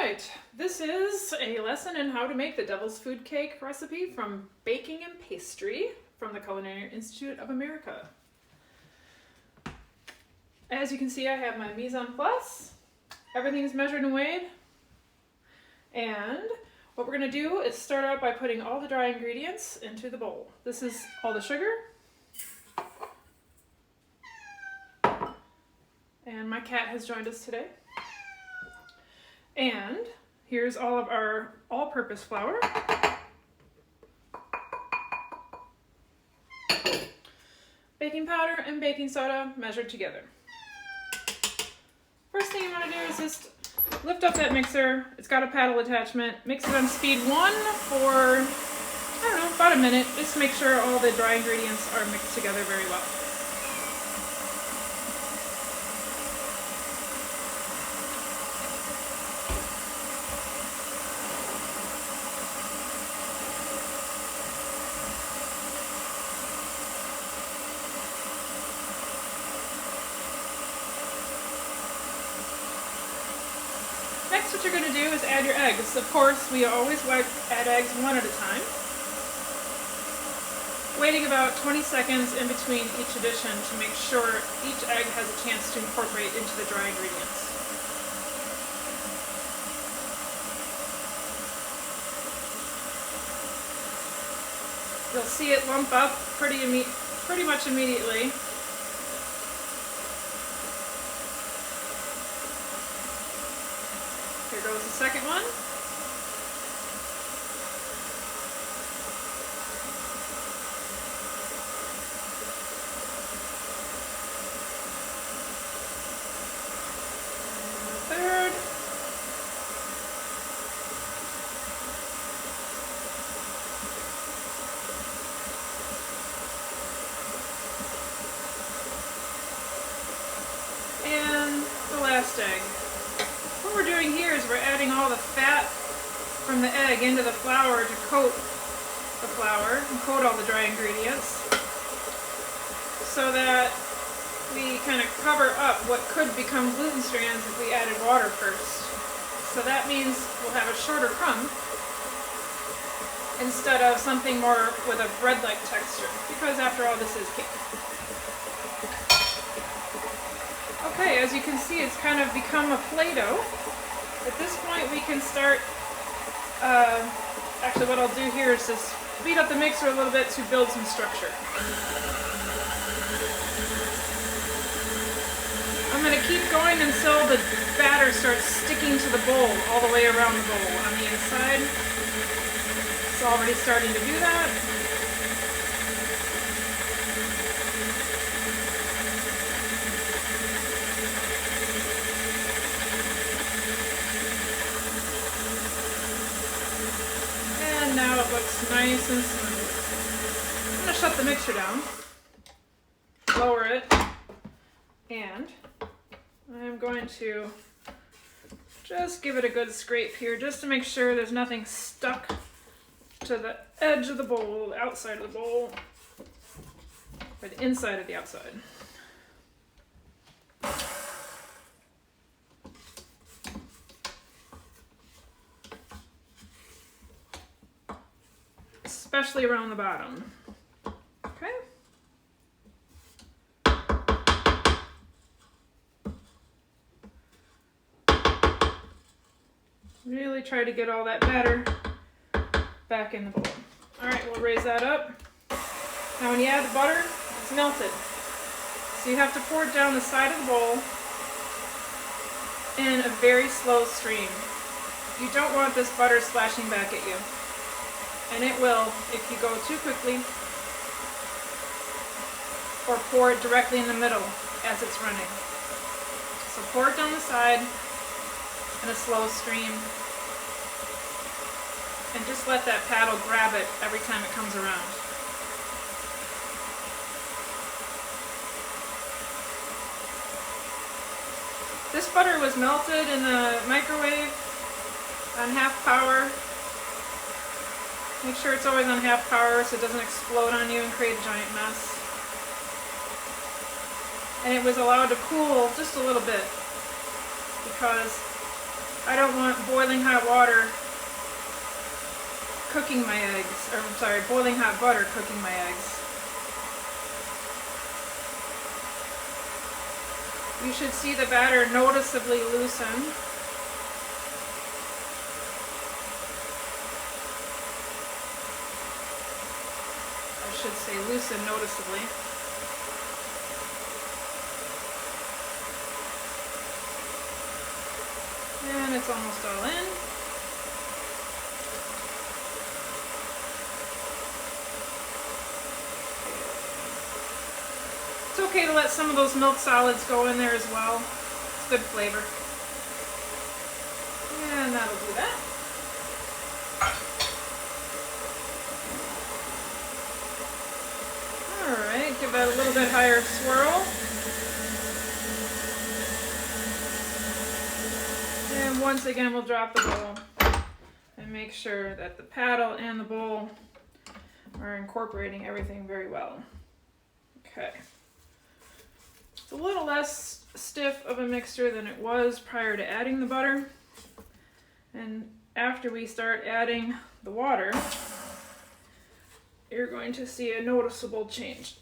Alright, this is a lesson in how to make the devil's food cake recipe from Baking and Pastry from the Culinary Institute of America. As you can see, I have my mise en place. Everything is measured and weighed. And what we're going to do is start out by putting all the dry ingredients into the bowl. This is all the sugar. And my cat has joined us today. And here's all of our all-purpose flour. Baking powder and baking soda measured together. First thing you want to do is just lift up that mixer. It's got a paddle attachment. Mix it on speed 1 for, I don't know, about a minute. Just to make sure all the dry ingredients are mixed together very well. Next, what you're going to do is add your eggs. Of course, we always add eggs one at a time, waiting about 20 seconds in between each addition to make sure each egg has a chance to incorporate into the dry ingredients. You'll see it lump up pretty much immediately. Here goes the second one. And the third. And the last egg. What we're doing here is we're adding all the fat from the egg into the flour to coat the flour and coat all the dry ingredients so that we kind of cover up what could become gluten strands if we added water first. So that means we'll have a shorter crumb instead of something more with a bread-like texture, because after all, this is cake. Okay, as you can see, it's kind of become a Play-Doh. At this point, we can start, actually what I'll do here is just beat up the mixer a little bit to build some structure. I'm going to keep going until the batter starts sticking to the bowl, all the way around the bowl on the inside. It's already starting to do that. And now it looks nice and smooth. I'm going to shut the mixer down, lower it, and I'm going to just give it a good scrape here just to make sure there's nothing stuck to the edge of the bowl, the outside of the bowl, or the inside of the outside. Especially around the bottom. Okay. Really try to get all that batter back in the bowl. Alright, we'll raise that up. Now when you add the butter, it's melted. So you have to pour it down the side of the bowl in a very slow stream. You don't want this butter splashing back at you. And it will if you go too quickly or pour it directly in the middle as it's running. So pour it down the side in a slow stream and just let that paddle grab it every time it comes around. This butter was melted in the microwave on half power. Make sure it's always on half power so it doesn't explode on you and create a giant mess. And it was allowed to cool just a little bit because I don't want boiling hot water cooking my eggs, or I'm sorry, boiling hot butter cooking my eggs. You should see the batter noticeably loosen. I should say loosen noticeably. And it's almost all in. It's okay to let some of those milk solids go in there as well. It's good flavor. And that'll do that. Alright, give that a little bit higher swirl. And once again, we'll drop the bowl and make sure that the paddle and the bowl are incorporating everything very well. Okay. It's a little less stiff of a mixture than it was prior to adding the butter. And after we start adding the water, you're going to see a noticeable change.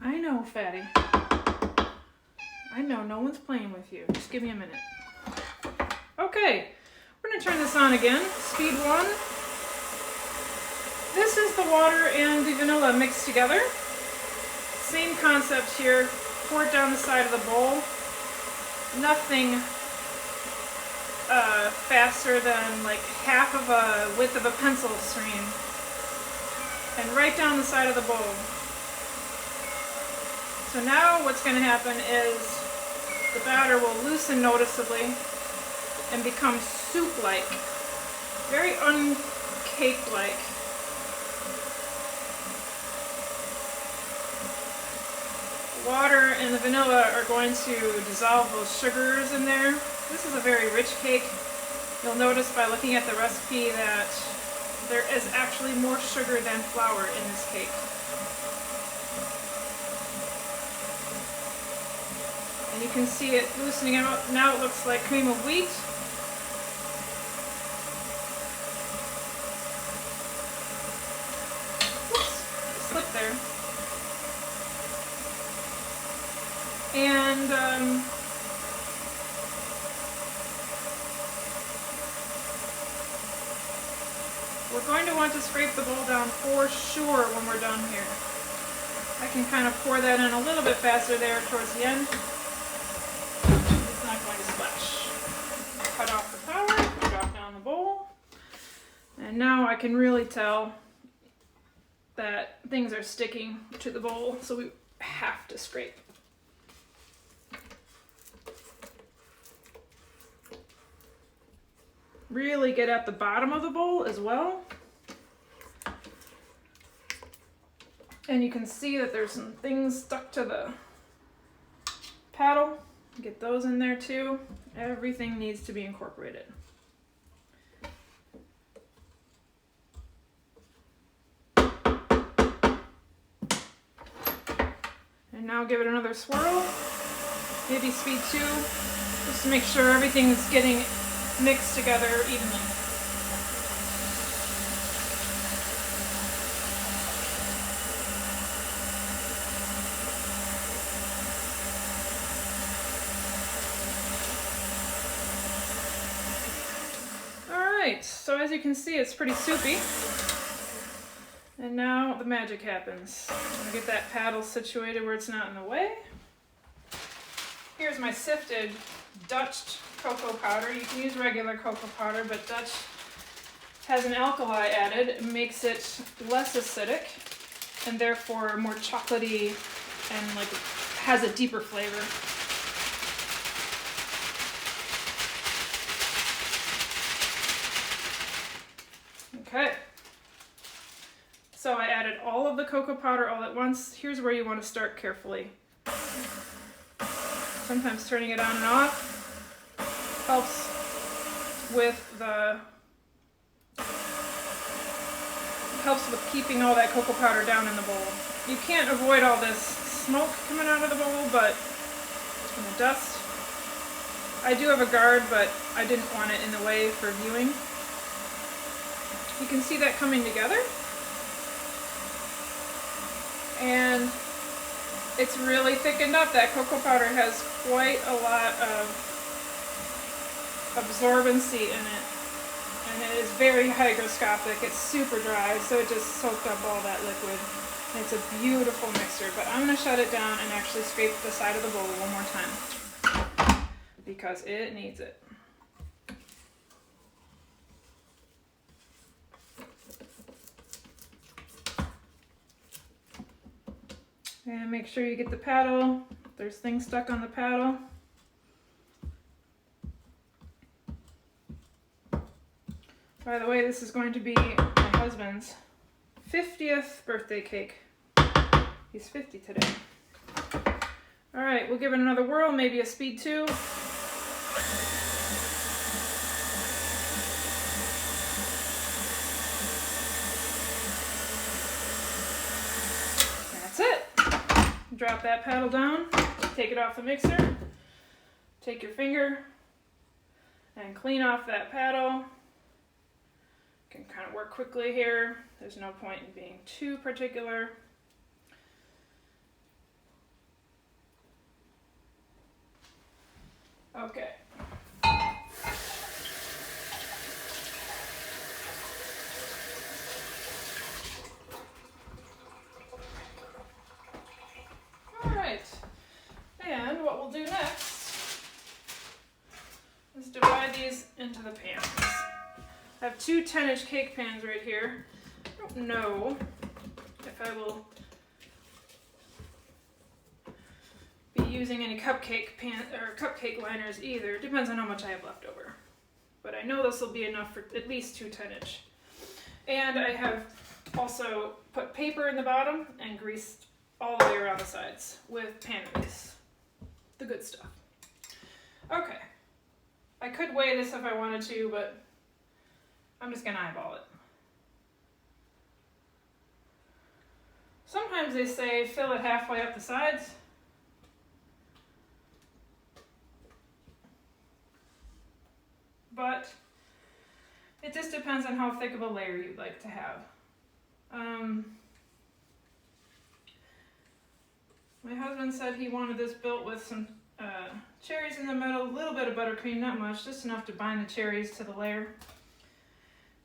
I know, fatty. I know, no one's playing with you. Just give me a minute. Okay, we're gonna turn this on again. Speed 1. This is the water and the vanilla mixed together. Same concept here. Pour it down the side of the bowl. Nothing faster than like half of a width of a pencil stream. And right down the side of the bowl. So now what's going to happen is the batter will loosen noticeably and become soup-like, very uncake-like. The water and the vanilla are going to dissolve those sugars in there. This is a very rich cake. You'll notice by looking at the recipe that there is actually more sugar than flour in this cake. And you can see it loosening out. Now it looks like cream of wheat. Whoops, slipped there. And we're going to want to scrape the bowl down for sure when we're done here. I can kind of pour that in a little bit faster there towards the end. Cut off the power, drop down the bowl, and now I can really tell that things are sticking to the bowl, so we have to scrape. Really get at the bottom of the bowl as well. And you can see that there's some things stuck to the paddle. Get those in there too. Everything needs to be incorporated. And now give it another swirl. Maybe speed 2, just to make sure everything is getting mixed together evenly. So as you can see, it's pretty soupy. And now the magic happens. I'm gonna get that paddle situated where it's not in the way. Here's my sifted Dutch cocoa powder. You can use regular cocoa powder, but Dutch has an alkali added. It makes it less acidic and therefore more chocolatey and like has a deeper flavor. Okay, so I added all of the cocoa powder all at once. Here's where you want to start carefully. Sometimes turning it on and off helps with keeping all that cocoa powder down in the bowl. You can't avoid all this smoke coming out of the bowl, but and the dust. I do have a guard, but I didn't want it in the way for viewing. You can see that coming together. And it's really thickened up. That cocoa powder has quite a lot of absorbency in it. And it is very hygroscopic. It's super dry, so it just soaked up all that liquid. And it's a beautiful mixture, but I'm going to shut it down and actually scrape the side of the bowl one more time because it needs it. And make sure you get the paddle. If there's things stuck on the paddle. By the way, this is going to be my husband's 50th birthday cake. He's 50 today. All right, we'll give it another whirl, maybe a speed 2. That's it. Drop that paddle down, take it off the mixer, take your finger and clean off that paddle. Can kind of work quickly here. There's no point in being too particular. Okay. All right. And what we'll do next is divide these into the pans. I have 2 10-inch cake pans right here. I don't know if I will be using any cupcake liners either. Depends on how much I have left over. But I know this will be enough for at least 2 10-inch. And I have also put paper in the bottom and greased all the way around the sides with pan grease. The good stuff. Okay. I could weigh this if I wanted to, but I'm just gonna eyeball it. Sometimes they say fill it halfway up the sides. But it just depends on how thick of a layer you'd like to have. My husband said he wanted this built with some cherries in the middle, a little bit of buttercream, not much, just enough to bind the cherries to the layer.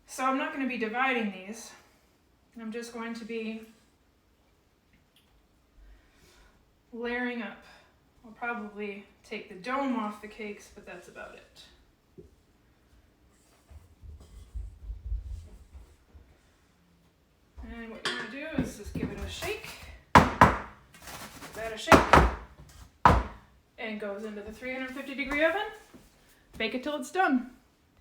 So I'm not going to be dividing these. I'm just going to be layering up. I'll probably take the dome off the cakes, but that's about it. And what you're going to do is just give it a shake. Give that a shake. And goes into the 350-degree oven. Bake it till it's done.